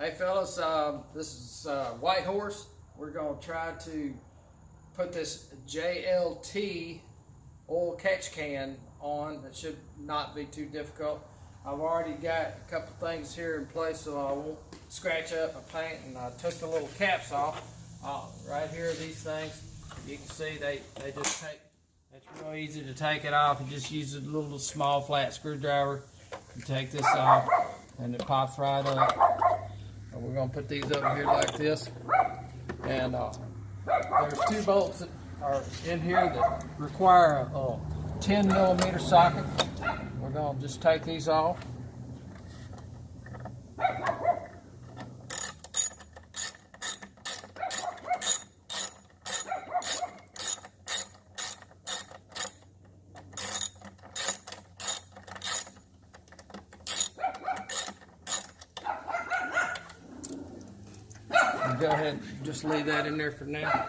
Hey fellas, this is White Horse. We're going to try to put this JLT oil catch can on. It should not be too difficult. I've already got a couple things here in place so I won't scratch up my paint, and I took the little caps off. Right here, these things, you can see they just take, it's real easy to take it off. You just use a little small flat screwdriver. You take this off and it pops right up. And we're going to put these over here like this. And there's two bolts that are in here that require a 10 millimeter socket. We're going to just take these off. Go ahead and just leave that in there for now.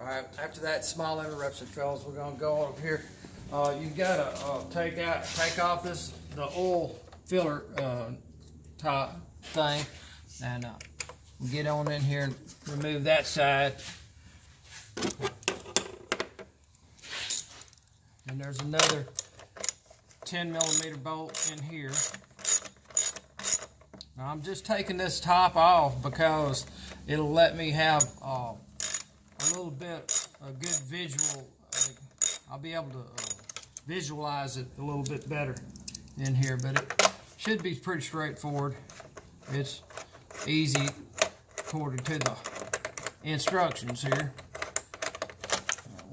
Alright, after that small interruption, fellas, we're going to go over here. You've got to take off the oil filler top thing, and we'll get on in here and remove that side. And there's another 10 millimeter bolt in here. Now I'm just taking this top off because it'll let me have a little bit a good visual. I'll be able to visualize it a little bit better in here, but it should be pretty straightforward. It's easy according to the instructions here.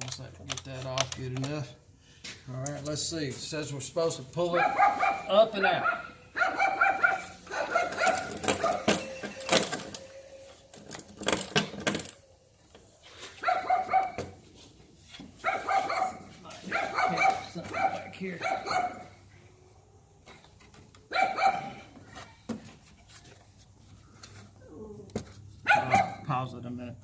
Once I get that off good enough. All right, let's see. It says we're supposed to pull it up and out. Something back here. Pause it a minute.